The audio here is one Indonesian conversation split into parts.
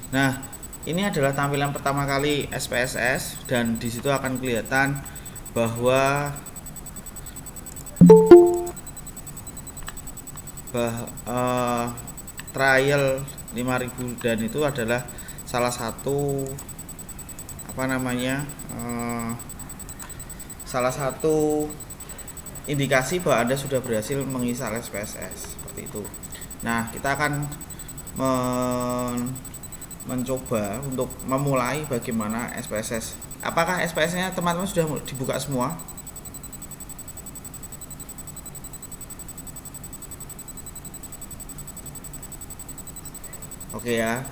Nah, ini adalah tampilan pertama kali SPSS dan di situ akan kelihatan bahwa trial 5000 dan itu adalah salah satu apa namanya salah satu indikasi bahwa Anda sudah berhasil menginstal SPSS seperti itu. Nah, kita akan mencoba untuk memulai bagaimana SPSS. Apakah SPSS-nya teman-teman sudah dibuka semua? Oke ya.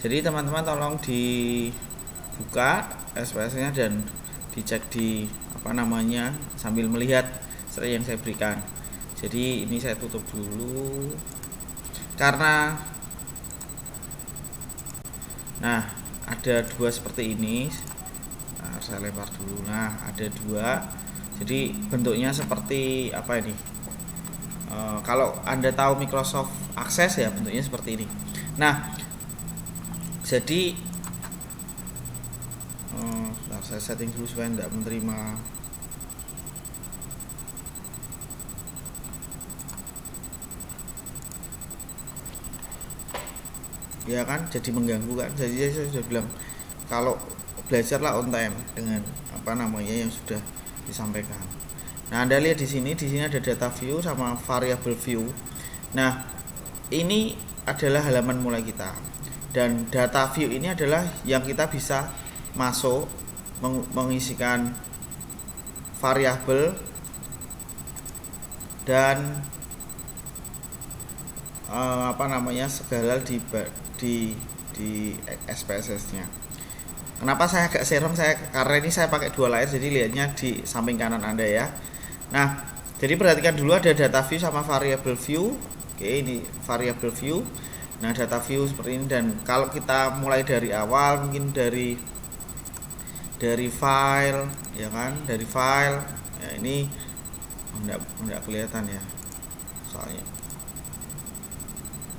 Jadi teman-teman tolong dibuka SPSS-nya dan dicek di apa namanya sambil melihat seperti yang saya berikan. Jadi ini saya tutup dulu karena ada dua seperti ini. Nah, saya lempar dulu. Nah, ada dua. Jadi bentuknya seperti apa ini? Kalau Anda tahu Microsoft Access ya bentuknya seperti ini. Nah, jadi saya setting dulu supaya tidak menerima. Ya kan, jadi mengganggu kan. Jadi saya sudah bilang kalau belajarlah on time dengan apa namanya yang sudah disampaikan. Nah, Anda lihat di sini ada data view sama variable view. Nah, ini adalah halaman mulai kita. Dan data view ini adalah yang kita bisa masuk mengisikan variabel dan segala di SPSS-nya. Kenapa saya agak serem karena ini saya pakai dua layar jadi lihatnya di samping kanan Anda ya. Nah, jadi perhatikan dulu ada data view sama variable view. Oke, ini variable view. Nah, data view seperti ini dan kalau kita mulai dari awal mungkin dari file ya kan, dari file. Ya ini enggak kelihatan ya. Soalnya.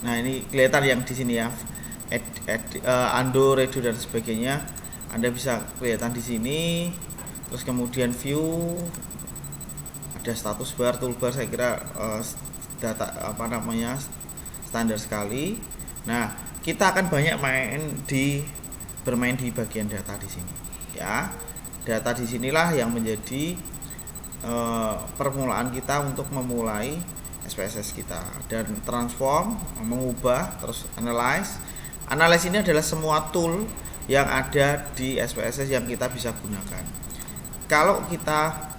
Nah, ini kelihatan yang di sini ya. Undo, redo dan sebagainya. Anda bisa kelihatan di sini. Terus kemudian view ada status bar, toolbar saya kira data standar sekali. Nah, kita akan banyak bermain di bagian data di sini. Ya, data di sinilah yang menjadi permulaan kita untuk memulai SPSS kita dan transform, mengubah, terus analyze. Analyze ini adalah semua tool yang ada di SPSS yang kita bisa gunakan. Kalau kita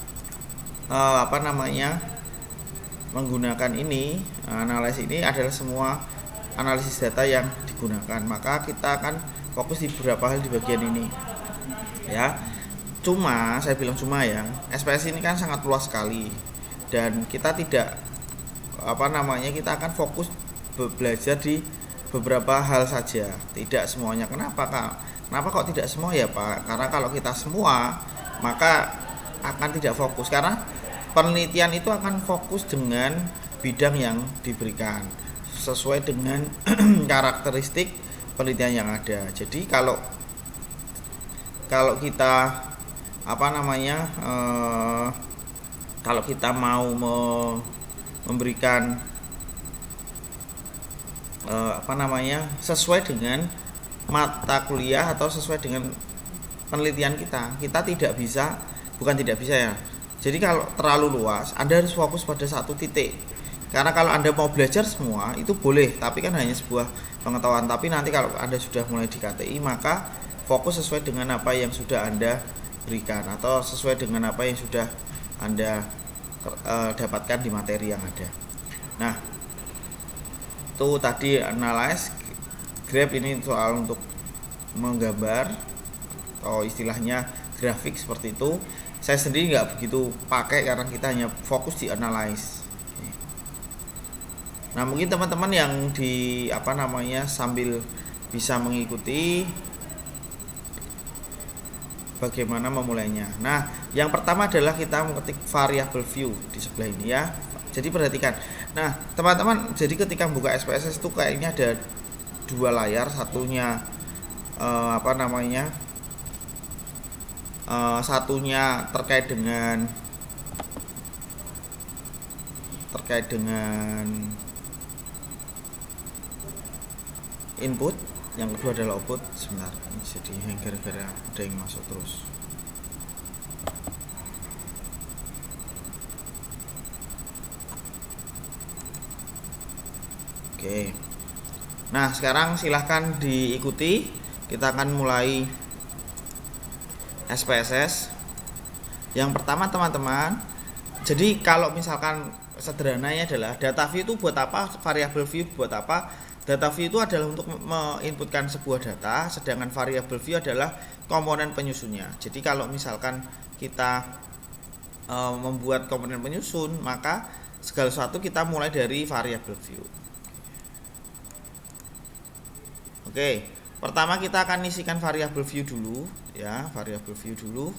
menggunakan ini, analisis ini adalah semua analisis data yang digunakan, maka kita akan fokus di beberapa hal di bagian ini ya. Saya bilang ya, SPSS ini kan sangat luas sekali dan kita tidak kita akan fokus belajar di beberapa hal saja, tidak semuanya. Kenapa kok tidak semua ya Pak? Karena kalau kita semua maka akan tidak fokus, karena penelitian itu akan fokus dengan bidang yang diberikan sesuai dengan karakteristik penelitian yang ada. Jadi kalau kita kalau kita mau memberikan sesuai dengan mata kuliah atau sesuai dengan penelitian kita tidak bisa ya. Jadi kalau terlalu luas, Anda harus fokus pada satu titik. Karena kalau Anda mau belajar semua itu boleh, tapi kan hanya sebuah pengetahuan. Tapi nanti kalau Anda sudah mulai di KTI, maka fokus sesuai dengan apa yang sudah Anda berikan atau sesuai dengan apa yang sudah Anda dapatkan di materi yang ada. Nah, itu tadi analyze, graph ini soal untuk menggambar atau istilahnya grafik seperti itu. Saya sendiri nggak begitu pakai karena kita hanya fokus di analyze. Nah, mungkin teman-teman yang sambil bisa mengikuti bagaimana memulainya. Nah, yang pertama adalah kita mengetik variable view di sebelah ini ya. Jadi perhatikan. Nah, teman-teman, jadi ketika buka SPSS itu kayaknya ada dua layar, satunya apa namanya, satunya terkait dengan input, yang kedua adalah output. Sebentar, jadi gara-gara ada yang masuk terus. Oke, nah sekarang silahkan diikuti, kita akan mulai SPSS. Yang pertama teman-teman, jadi kalau misalkan sederhananya adalah data view itu buat apa, variable view buat apa. Data view itu adalah untuk menginputkan sebuah data, sedangkan variable view adalah komponen penyusunnya. Jadi kalau misalkan kita membuat komponen penyusun, maka segala sesuatu kita mulai dari variable view. Oke, pertama kita akan isikan variable view dulu ya, variable view dulu.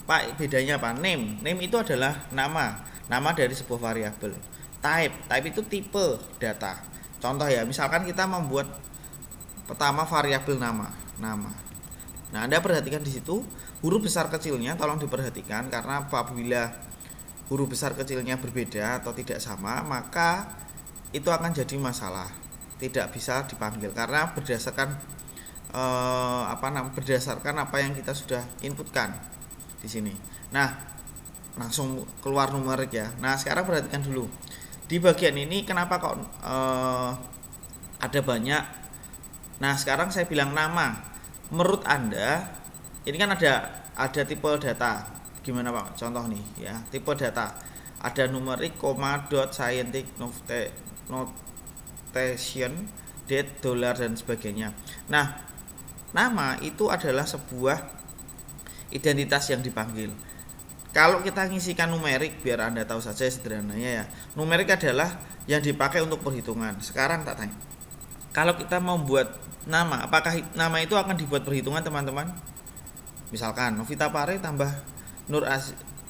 Pak, bedanya apa? Name itu adalah nama dari sebuah variabel. Type itu tipe data. Contoh ya, misalkan kita membuat pertama variabel nama. Nah, Anda perhatikan di situ huruf besar kecilnya, tolong diperhatikan, karena apabila huruf besar kecilnya berbeda atau tidak sama, maka itu akan jadi masalah. Tidak bisa dipanggil karena berdasarkan berdasarkan apa yang kita sudah inputkan di sini. Nah, langsung keluar numerik ya. Nah, sekarang perhatikan dulu. Di bagian ini kenapa kok ada banyak. Nah, sekarang saya bilang nama. Menurut Anda, ini kan ada tipe data. Gimana Pak? Contoh nih ya, tipe data. Ada numerik, koma, dot, scientific notation, date, dollar dan sebagainya. Nah, nama itu adalah sebuah identitas yang dipanggil. Kalau kita ngisikan numerik, biar Anda tahu saja sederhananya ya, numerik adalah yang dipakai untuk perhitungan. Sekarang tak tanya, kalau kita mau buat nama, apakah nama itu akan dibuat perhitungan teman-teman? Misalkan Novita Pare tambah Nur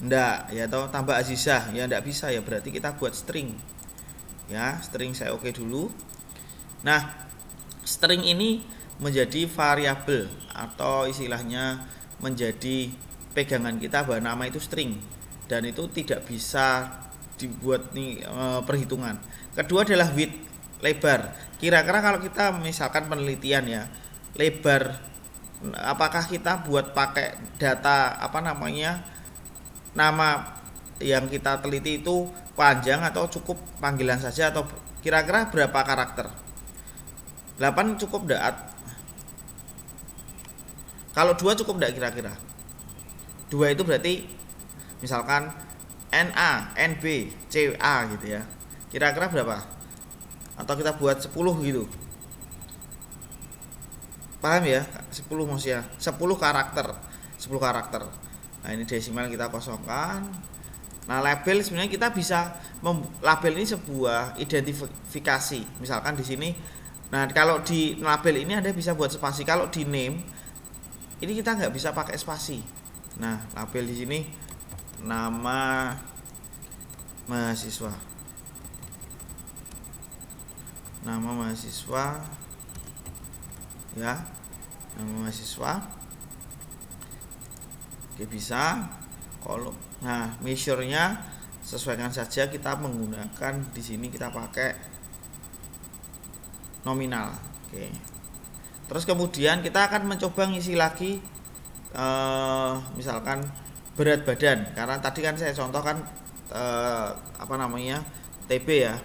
ndak ya, atau tambah Azizah ya, ndak bisa ya, berarti kita buat string ya. String saya oke dulu. Nah, string ini menjadi variabel atau istilahnya menjadi pegangan kita bahwa nama itu string, dan itu tidak bisa dibuat perhitungan. Kedua adalah width, lebar. Kira-kira kalau kita misalkan penelitian ya, lebar, apakah kita buat pakai data nama yang kita teliti itu panjang atau cukup panggilan saja, atau kira-kira berapa karakter? 8 cukup enggak? Kalau 2 cukup enggak kira-kira? 2 itu berarti misalkan NA, NB, CA gitu ya. Kira-kira berapa? Atau kita buat 10 gitu. Paham ya? 10 maksudnya 10 karakter. 10 karakter. Nah, ini desimal kita kosongkan. Nah, label sebenarnya kita bisa label ini sebuah identifikasi. Misalkan di sini. Nah, kalau di label ini Anda bisa buat spasi. Kalau di name ini kita nggak bisa pakai spasi. Nah, label di sini nama mahasiswa. Nama mahasiswa ya. Nama mahasiswa. Oke, bisa. Kalau measure-nya sesuaikan saja, kita menggunakan di sini kita pakai nominal. Oke. Terus kemudian kita akan mencoba ngisi lagi misalkan berat badan, karena tadi kan saya contohkan TB ya.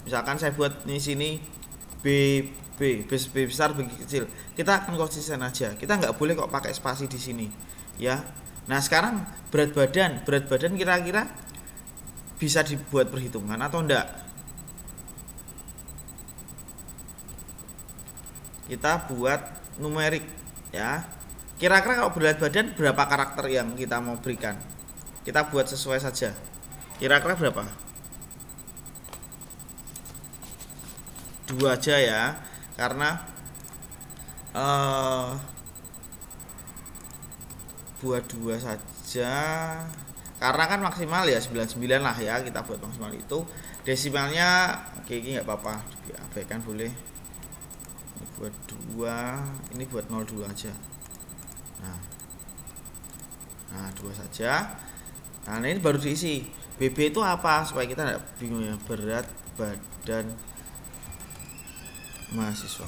Misalkan saya buat di sini B besar B kecil, kita akan konsisten aja, kita nggak boleh kok pakai spasi di sini ya. Nah, sekarang berat badan kira-kira bisa dibuat perhitungan atau enggak? Kita buat numerik ya. Kira-kira kalau berat badan berapa karakter yang kita mau berikan? Kita buat sesuai saja. Kira-kira berapa? 2 aja ya, karena buat 2 saja. Karena kan maksimal ya 99 lah ya, kita buat maksimal itu. Desimalnya oke, ini enggak apa-apa, diabaikan boleh. Ini buat 2, ini buat 02 aja. Nah 2 saja. Nah ini baru diisi. BB itu apa supaya kita tidak bingung ya, berat badan mahasiswa.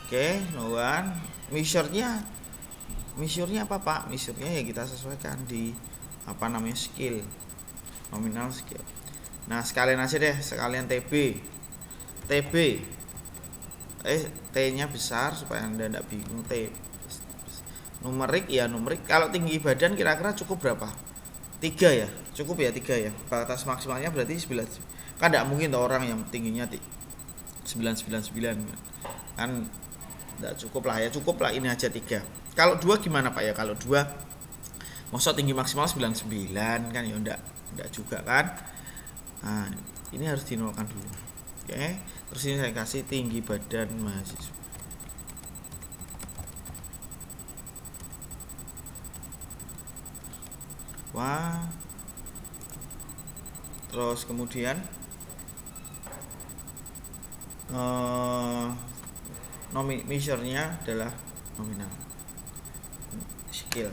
Oke, noan. Measure-nya apa Pak? Measure-nya ya kita sesuaikan di apa namanya, skill, nominal skill. Nah sekalian aja deh, sekalian TB T-nya besar supaya Anda tidak bingung. T numerik ya, numerik. Kalau tinggi badan kira-kira cukup berapa? 3 ya, cukup ya 3 ya. Batas maksimalnya berarti 9. Kan tidak mungkin tuh orang yang tingginya 999 kan, tidak cukup lah ya. Cukup lah ini aja 3. Kalau 2 gimana Pak ya? Kalau 2 masa tinggi maksimal 99 kan ya, enggak juga kan. Nah ini harus dinolkan dulu. Oke, terus ini saya kasih tinggi badan mahasiswa. Wah, terus kemudian measure-nya adalah nominal skill.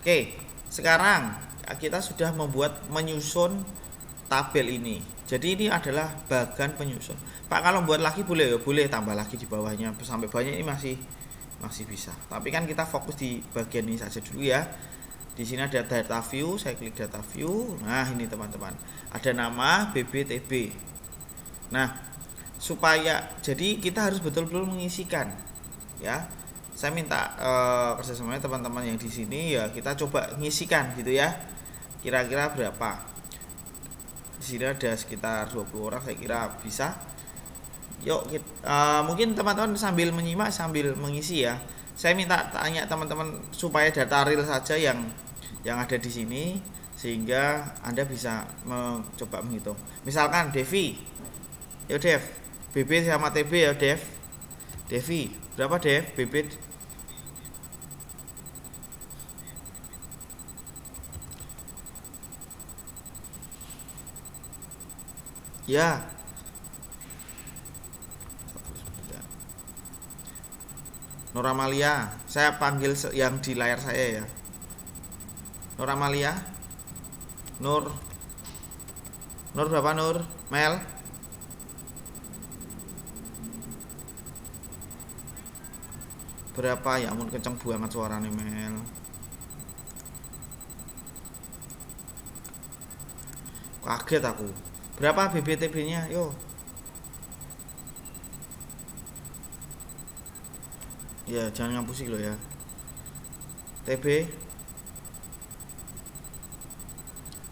Oke, sekarang kita sudah menyusun tabel ini. Jadi ini adalah bagan penyusun. Pak kalau buat lagi boleh ya, boleh tambah lagi di bawahnya sampai banyak, ini masih bisa. Tapi kan kita fokus di bagian ini saja dulu ya. Di sini ada data view, saya klik data view. Nah, ini teman-teman. Ada nama BBTB. Nah, supaya jadi kita harus betul-betul mengisikan ya. Saya minta kerjasamanya teman-teman yang di sini ya, kita coba mengisikan gitu ya. Kira-kira berapa? Di sini ada sekitar 20 orang, saya kira bisa. Yuk, mungkin teman-teman sambil menyimak sambil mengisi ya. Saya minta tanya teman-teman supaya data real saja yang ada di sini, sehingga Anda bisa mencoba menghitung. Misalkan Devi, ya Dev, BB sama TB ya Dev. Devi, berapa Dev BB? Ya. Nur Amalia, saya panggil yang di layar saya ya. Nur Amalia, Nur berapa Nur? Mel? Berapa? Ya ampun, kenceng banget suaranya Mel. Kaget aku. Berapa BBTB-nya? Yo. Ya jangan ngapusi lo ya. TB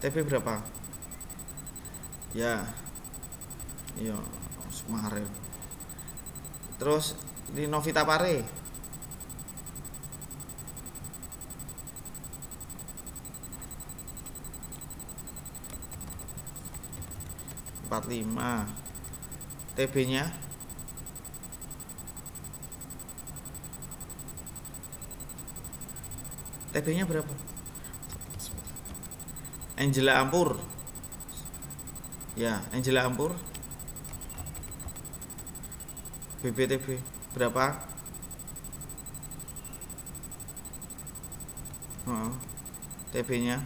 berapa? Ya, iya kemarin. Terus di Novita Pare 45. TB nya berapa? Angela Ampur. Ya, Angela Ampur. BBTB berapa? TB-nya.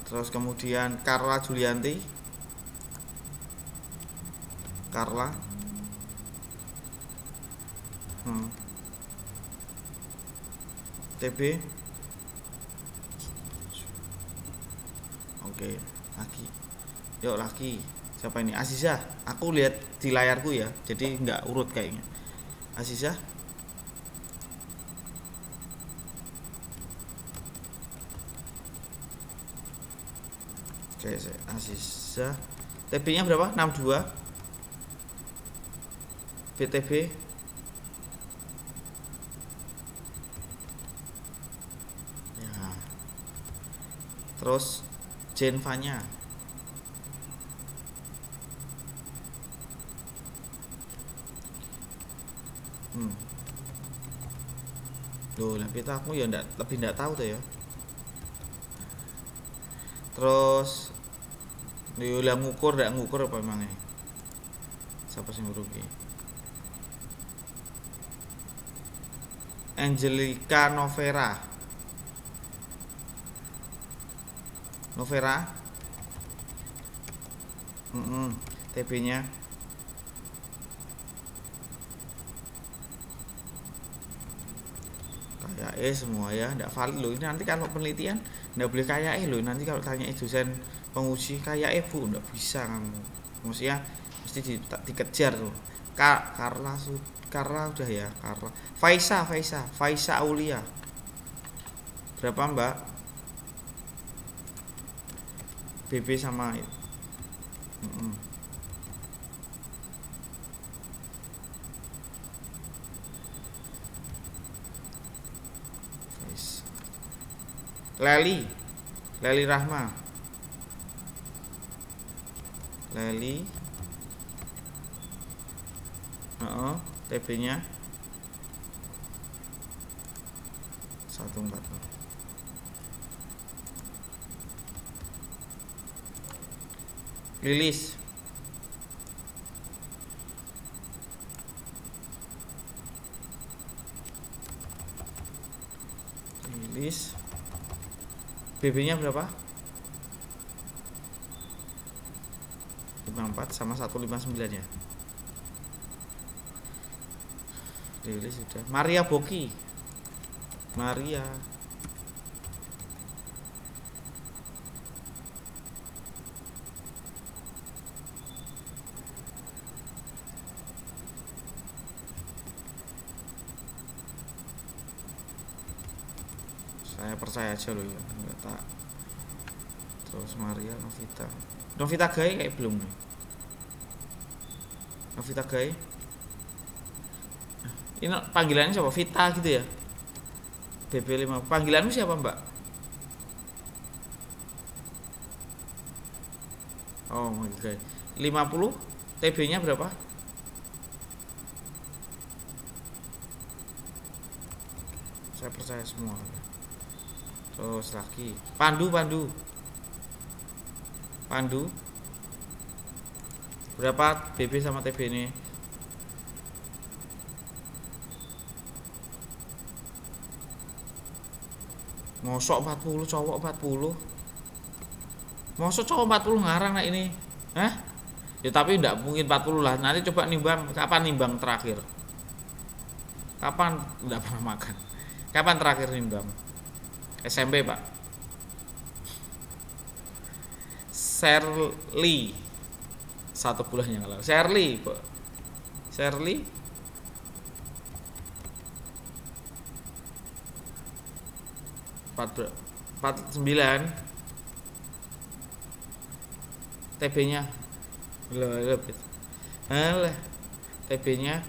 Terus kemudian Carla Julianti. Carla. TB. Oke, lagi. Yuk lagi. Siapa ini? Aziza. Aku lihat di layarku ya, jadi nggak urut kayaknya. Aziza. Oke, Aziza. TB-nya berapa? 62. BTB ya. Terus Genva-nya loh, tapi aku ya lebih enggak tahu tuh ya. Terus Yo lah ngukur ndak ngukur apa emangnya? Siapa sing rugi? Angelica Novera. Novera. TB-nya kayak semua ya, ndak valid loh. Ini nanti kalau penelitian ndak boleh kayak loh. Nanti kalau tanya dosen penguji kayak Bu ndak bisa kamu. Maksudnya mesti dikejar tuh. Karla udah ya, Karla. Faisa Aulia. Berapa Mbak? BB sama Leli Rahma. Leli. TB-nya 140. Lilis. BB-nya berapa? 54 sama 159 ya. Lilis sudah. Maria Boki. Maria. Saya percaya aja loh ya, enggak tak. Terus Maria Novita Gai kayak belum nih. Novita Gai. Ini panggilannya siapa? Vita gitu ya. BB5. Panggilanmu siapa, Mbak? Oh, Gai. 50. TB-nya berapa? Saya percaya semua. Terus lagi Pandu berapa BB sama TB ini? Mosok 40 cowok 40. Mosok cowok 40 ngarang nah ini. Hah? Ya tapi enggak mungkin 40 lah. Nanti coba nimbang, kapan nimbang terakhir? Kapan enggak pernah makan? Kapan terakhir nimbang? SMP Pak. Shirley 1 bulan yang lalu. Shirley 49. TB-nya lebih. TB-nya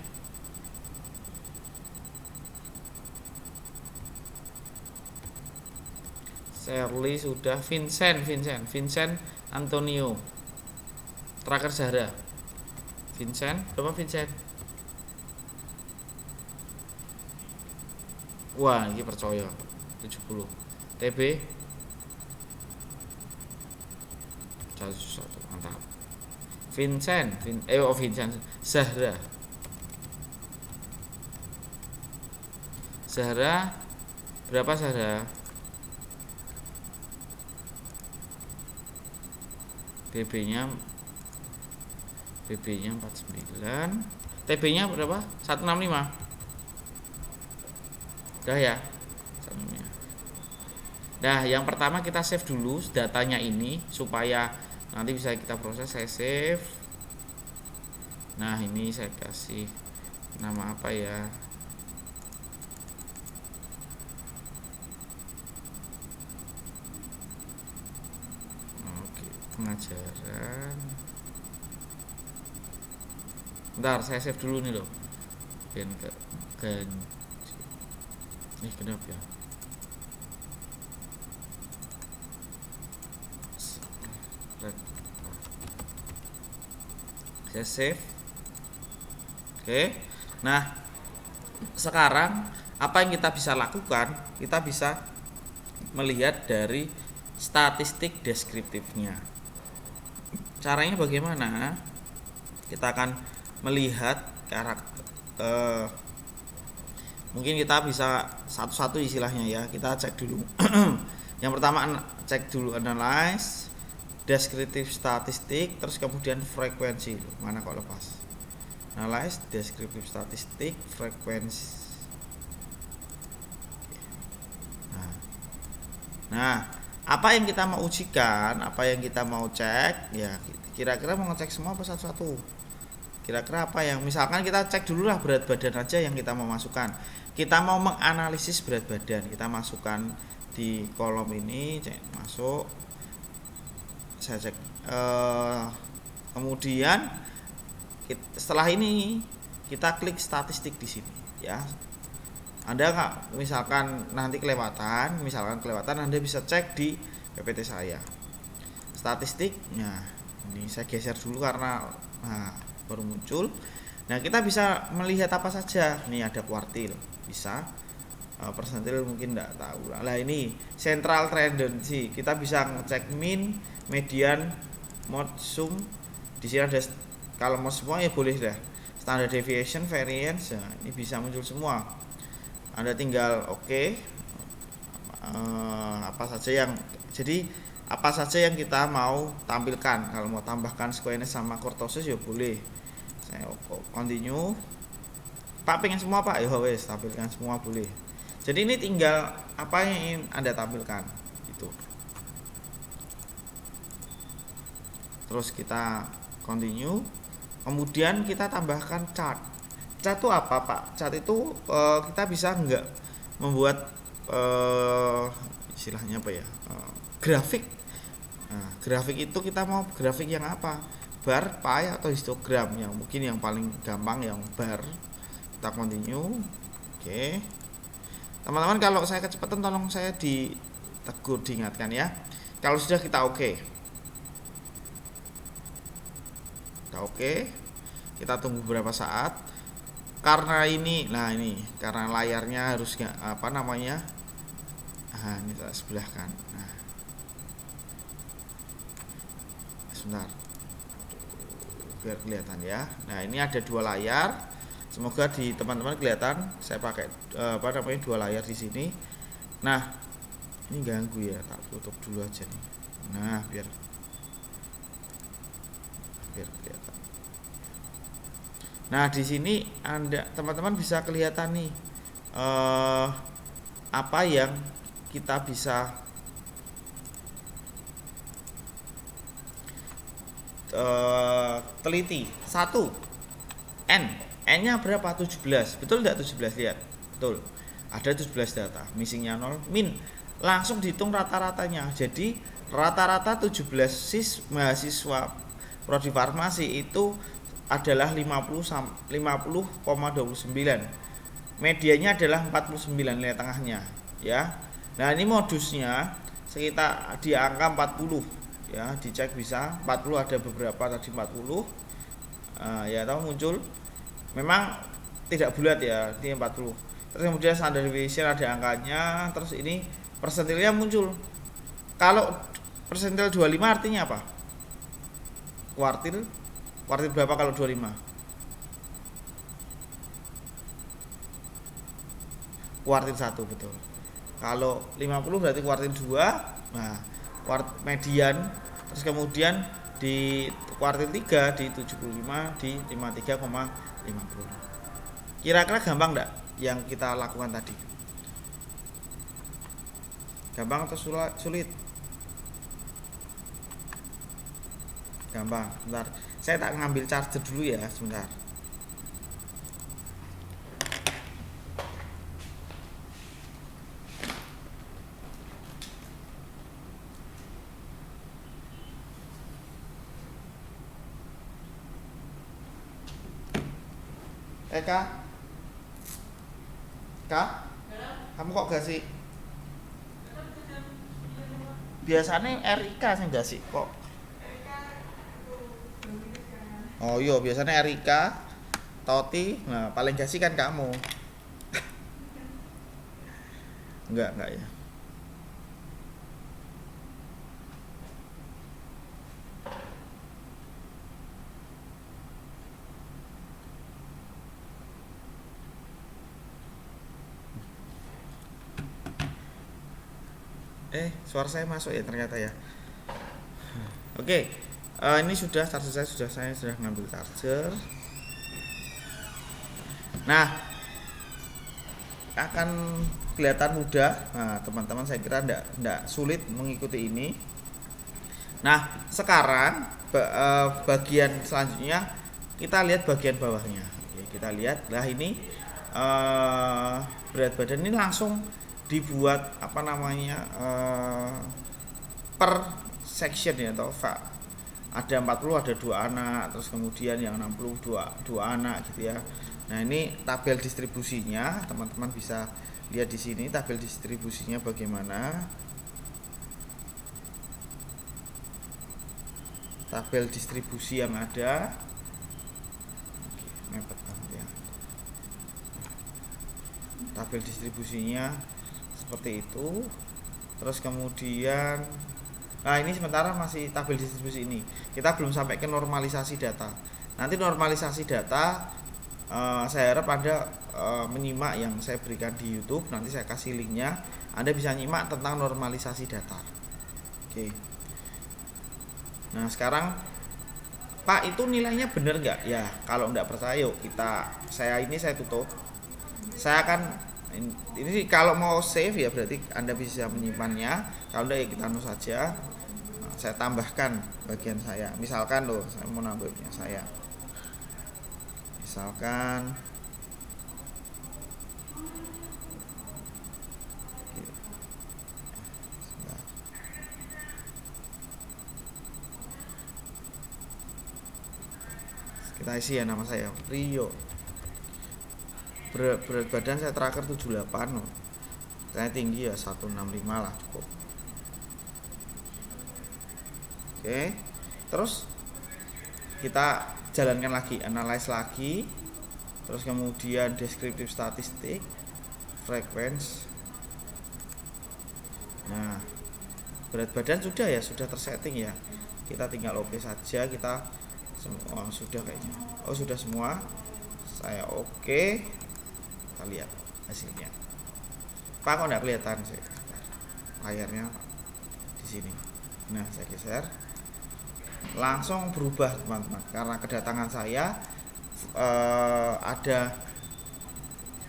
Shirley sudah. Vincent Antonio. Terakhir Zahra. Vincent, berapa Vincent? Wah, ini percaya 70. TB 101, mantap. Vincent Zahra berapa Zahra? BB-nya 49. TB-nya berapa? 165. Udah ya. Nah, yang pertama kita save dulu datanya ini supaya nanti bisa kita proses. Saya save. Nah, ini saya kasih nama apa ya? Pengajaran. Bentar, saya save dulu nih loh. Ini kenapa ya? Saya save. Oke. Nah, sekarang apa yang kita bisa lakukan? Kita bisa melihat dari statistik deskriptifnya. Caranya bagaimana? Kita akan melihat karakter, mungkin kita bisa satu-satu istilahnya ya. Kita cek dulu. Yang pertama cek dulu analyze, deskriptif statistik, terus kemudian frekuensi. Mana kok lepas? Analyze, deskriptif statistik, frekuensi. Nah, apa yang kita mau ujikan, apa yang kita mau cek, ya kira-kira mau ngecek semua apa satu-satu? Kira-kira apa yang, misalkan kita cek dulu lah berat badan aja yang kita mau masukkan. Kita mau menganalisis berat badan, kita masukkan di kolom ini, cek masuk. Saya cek. Kemudian setelah ini kita klik statistik di sini, ya. Anda nggak, misalkan kelewatan Anda bisa cek di PPT saya statistiknya. Ini saya geser dulu karena baru muncul. Nah, kita bisa melihat apa saja. Ini ada kuartil, bisa persentil mungkin enggak tahu. Nah, ini central tendency. Kita bisa ngecek min, median, mode, sum. Di sini ada, kalau mau semua ya boleh dah. Standard deviation, variance, nah, ini bisa muncul semua. Anda tinggal apa saja yang kita mau tampilkan. Kalau mau tambahkan squamous sama kurtosis ya boleh. Saya continue. Pak pengen semua Pak, ya wes tampilkan semua boleh. Jadi ini tinggal apa yang ingin Anda tampilkan gitu. Terus kita continue. Kemudian kita tambahkan chart. Chart itu apa Pak? Chart itu kita bisa enggak membuat istilahnya apa ya, grafik. Nah, grafik itu kita mau grafik yang apa? Bar, pie, atau histogram? Yang mungkin yang paling gampang yang bar. Kita continue. Oke. Teman-teman, kalau saya kecepatan tolong saya ditegur, diingatkan ya. Kalau sudah kita kita tunggu beberapa saat. Karena ini, karena layarnya harus ini kita sebelahkan. Nah, sebentar, biar kelihatan ya. Nah, ini ada dua layar. Semoga di teman-teman kelihatan. Saya pakai dua layar di sini. Nah, ini ganggu ya. Tak tutup dulu aja nih. Nah, biar kelihatan. Nah, di sini teman-teman bisa kelihatan nih apa yang kita bisa teliti. 1. N-nya berapa? 17. Betul enggak 17? Lihat. Betul. Ada 17 data. Missingnya 0. Min. Langsung dihitung rata-ratanya. Jadi rata-rata 17 mahasiswa prodi farmasi itu adalah 50,29. Medianya adalah 49, nilai tengahnya, ya. Nah, ini modusnya sekitar di angka 40, ya. Dicek bisa 40, ada beberapa tadi 40. Ya, tahu muncul. Memang tidak bulat ya, ini 40. Terus kemudian standard deviation ada angkanya, terus ini persentilnya muncul. Kalau persentil 25 artinya apa? Kuartil berapa kalau 25? Kuartil 1, betul. Kalau 50 berarti kuartil 2. Nah, median, terus kemudian di kuartil 3 di 75 di 53,50. Kira-kira gampang enggak yang kita lakukan tadi? Gampang atau sulit? Gampang. Bentar, saya tak ngambil charger dulu ya, sebentar. Kak, kamu kok gak sih? Biasanya Erika sih gak sih kok? Oh iya, biasanya Erika, Toti, nah paling gak sih kan kamu. Enggak ya. Suara saya masuk ya ternyata ya. Oke, ini sudah charger saya sudah ngambil charger. Nah, akan kelihatan mudah. Nah, teman-teman saya kira enggak sulit mengikuti ini. Nah, sekarang bagian selanjutnya kita lihat bagian bawahnya. Oke, kita lihat. Lah ini berat badan ini langsung dibuat apa namanya per section ya, atau ada 40 ada 2 anak, terus kemudian yang 60 2 anak gitu ya. Nah, ini tabel distribusinya, teman-teman bisa lihat di sini tabel distribusinya bagaimana. Tabel distribusi yang ada. Oke, mepet banget ya. Tabel distribusinya seperti itu. Terus kemudian ini sementara masih tabel distribusi ini. Kita belum sampai ke normalisasi data. Nanti normalisasi data saya harap Anda menyimak yang saya berikan di YouTube. Nanti saya kasih linknya. Anda bisa nyimak tentang normalisasi data. Oke. Nah, sekarang Pak, itu nilainya benar nggak? Ya, kalau nggak percaya yuk saya tutup. Saya akan ini kalau mau save ya berarti Anda bisa menyimpannya. Kalau enggak ya kita saja. Nah, saya tambahkan bagian saya. Misalkan saya mau nambahnya saya. Misalkan kita isi ya nama saya Rio. Berat badan saya terakhir 78. Saya tinggi ya 165 lah cukup. Oke. Terus kita jalankan lagi, analyze lagi. Terus kemudian deskriptif statistik, frequency. Nah, berat badan sudah tersetting ya. Kita tinggal oke saja, kita semua sudah kayaknya. Sudah semua. Saya oke. Kita lihat hasilnya. Pak, kok enggak kelihatan sih? Layarnya di sini. Nah, saya geser. Langsung berubah teman-teman, karena kedatangan saya ada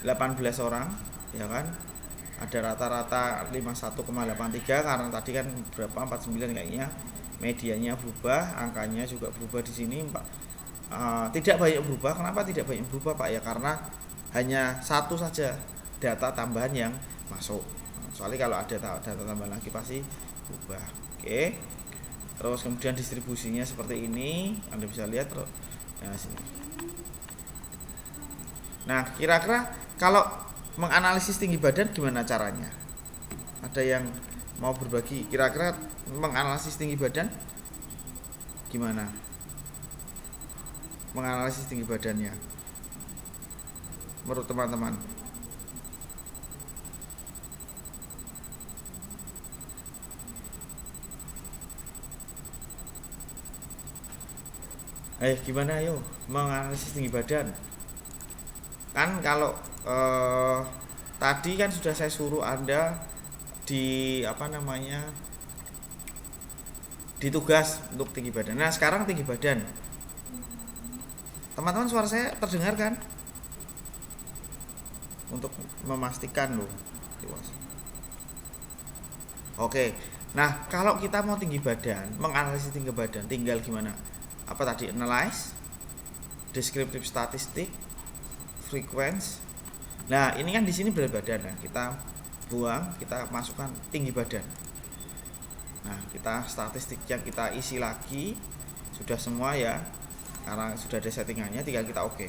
18 orang ya kan, ada rata-rata 51,83 karena tadi kan berapa 49 kayaknya, medianya berubah, angkanya juga berubah di sini. Tidak banyak berubah. Kenapa tidak banyak berubah Pak? Ya karena hanya satu saja data tambahan yang masuk. Soalnya kalau ada data tambahan lagi pasti berubah. Oke. Terus kemudian distribusinya seperti ini, Anda bisa lihat terus. Nah, sini. Nah, kira-kira kalau menganalisis tinggi badan gimana caranya? Ada yang mau berbagi? Kira-kira menganalisis tinggi badan gimana? Menganalisis tinggi badannya menurut teman-teman. Gimana ayo menganalisis tinggi badan? Kan kalau tadi kan sudah saya suruh Anda di di tugas untuk tinggi badan. Nah, sekarang tinggi badan. Teman-teman, suara saya terdengar kan? Untuk memastikan loh. Oke. Nah, kalau kita mau tinggi badan, menganalisis tinggi badan, tinggal gimana? Apa tadi? Analyze, deskriptif statistik, frequency. Nah, ini kan di sini berat badan. Nah, kita buang, kita masukkan tinggi badan. Nah, kita statistik yang kita isi lagi sudah semua ya. Karena sudah ada settingannya, tinggal kita oke.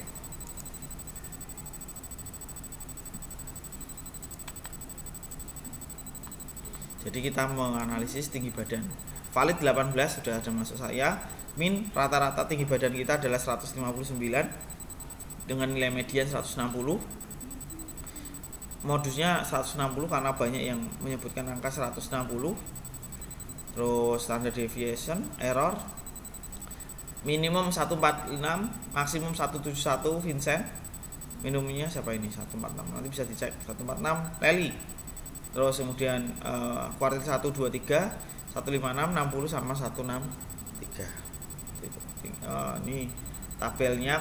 Jadi kita menganalisis tinggi badan. Valid 18 sudah ada masuk saya. Min rata-rata tinggi badan kita adalah 159 dengan nilai median 160. Modusnya 160 karena banyak yang menyebutkan angka 160. Terus standard deviation, error minimum 146, maksimum 171. Vincent minimumnya siapa ini? 146. Nanti bisa dicek 146. Leli Terus kemudian kuartil 1 2 3 156 60 sama 163. Ini tabelnya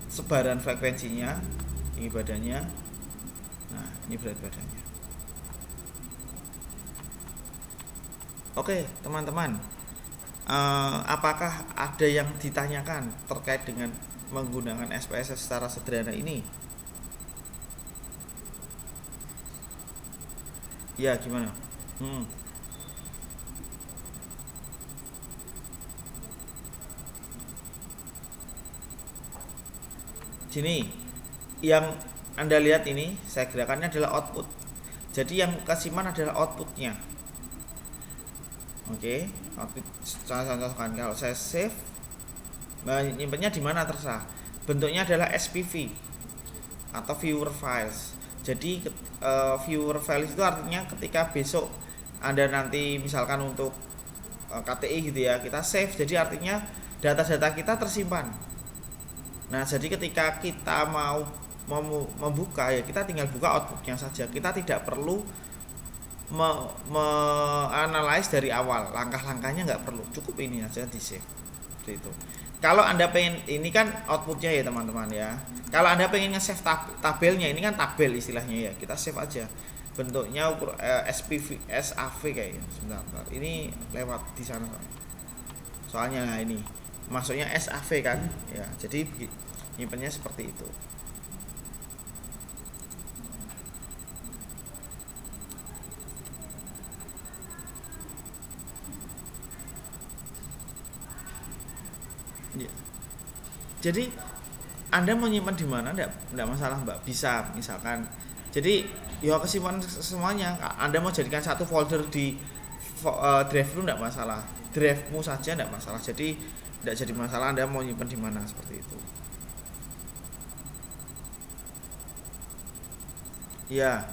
sebaran frekuensinya, ini badannya. Nah, ini berat badannya. Oke, teman-teman. Apakah ada yang ditanyakan terkait dengan menggunakan SPSS secara sederhana ini? Ya, gimana? Sini, yang Anda lihat ini, saya gerakannya adalah output. Jadi yang kesiman adalah outputnya. Oke, output. Saya contohkan, kalau saya save, nyimpennya di mana terserah. Bentuknya adalah SPV atau viewer files. Jadi viewer files itu artinya ketika besok Anda nanti misalkan untuk KTI gitu ya, kita save. Jadi artinya data-data kita tersimpan. Nah, jadi ketika kita mau membuka ya, kita tinggal buka outputnya saja. Kita tidak perlu analyze dari awal, langkah-langkahnya nggak perlu, cukup ini aja di save. Seperti itu. Kalau Anda pengen, ini kan outputnya ya teman-teman ya. Kalau Anda pengen nge-save tabelnya, ini kan tabel istilahnya ya, kita save aja. Bentuknya ukur SPV, SAV kayaknya. Sebentar, ini lewat di sana soalnya. Nah, ini maksudnya SAV kan ya, jadi nyimpennya seperti itu. Ya. Jadi Anda mau nyimpan di mana enggak masalah Mbak, bisa misalkan. Jadi ya kesimpan semuanya. Anda mau jadikan satu folder di drive lu enggak masalah, drive-mu saja enggak masalah. Jadi tidak jadi masalah Anda mau nyimpan di mana, seperti itu. Ya.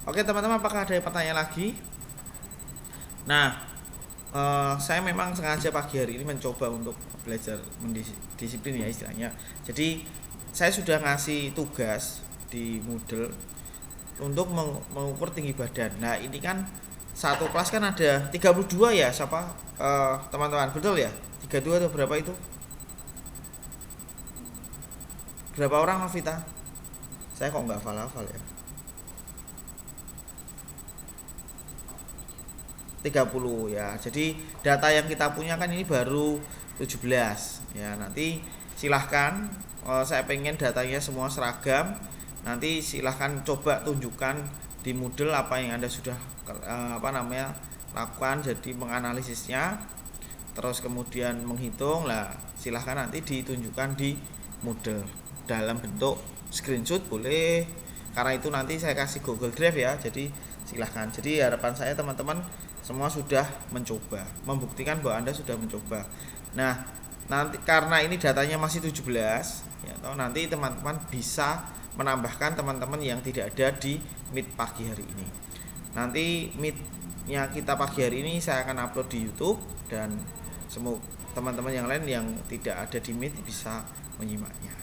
Oke teman-teman, apakah ada pertanyaan lagi? Nah, saya memang sengaja pagi hari ini mencoba untuk belajar mendisiplin ya istilahnya. Jadi saya sudah ngasih tugas di Moodle untuk mengukur tinggi badan. Nah, ini kan satu kelas kan ada 32 ya, siapa teman-teman, betul ya? 32 atau berapa itu? Berapa orang Novita? Saya kok nggak hafal-hafal ya. 30 ya. Jadi data yang kita punya kan ini baru 17 ya. Nanti silahkan, saya pengen datanya semua seragam. Nanti silahkan coba tunjukkan di Moodle apa yang Anda sudah lakukan, jadi menganalisisnya, terus kemudian menghitung lah. Silahkan nanti ditunjukkan di Moodle dalam bentuk screenshot boleh, karena itu nanti saya kasih Google Drive ya. Jadi silahkan. Jadi harapan saya teman-teman semua sudah mencoba, membuktikan bahwa Anda sudah mencoba. Nah, nanti karena ini datanya masih 17 ya, nanti teman-teman bisa menambahkan teman-teman yang tidak ada di Meet pagi hari ini. Nanti Meet-nya kita pagi hari ini saya akan upload di YouTube, dan semua teman-teman yang lain yang tidak ada di Meet bisa menyimaknya.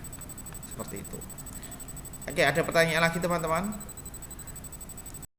Seperti itu. Oke, ada pertanyaan lagi teman-teman?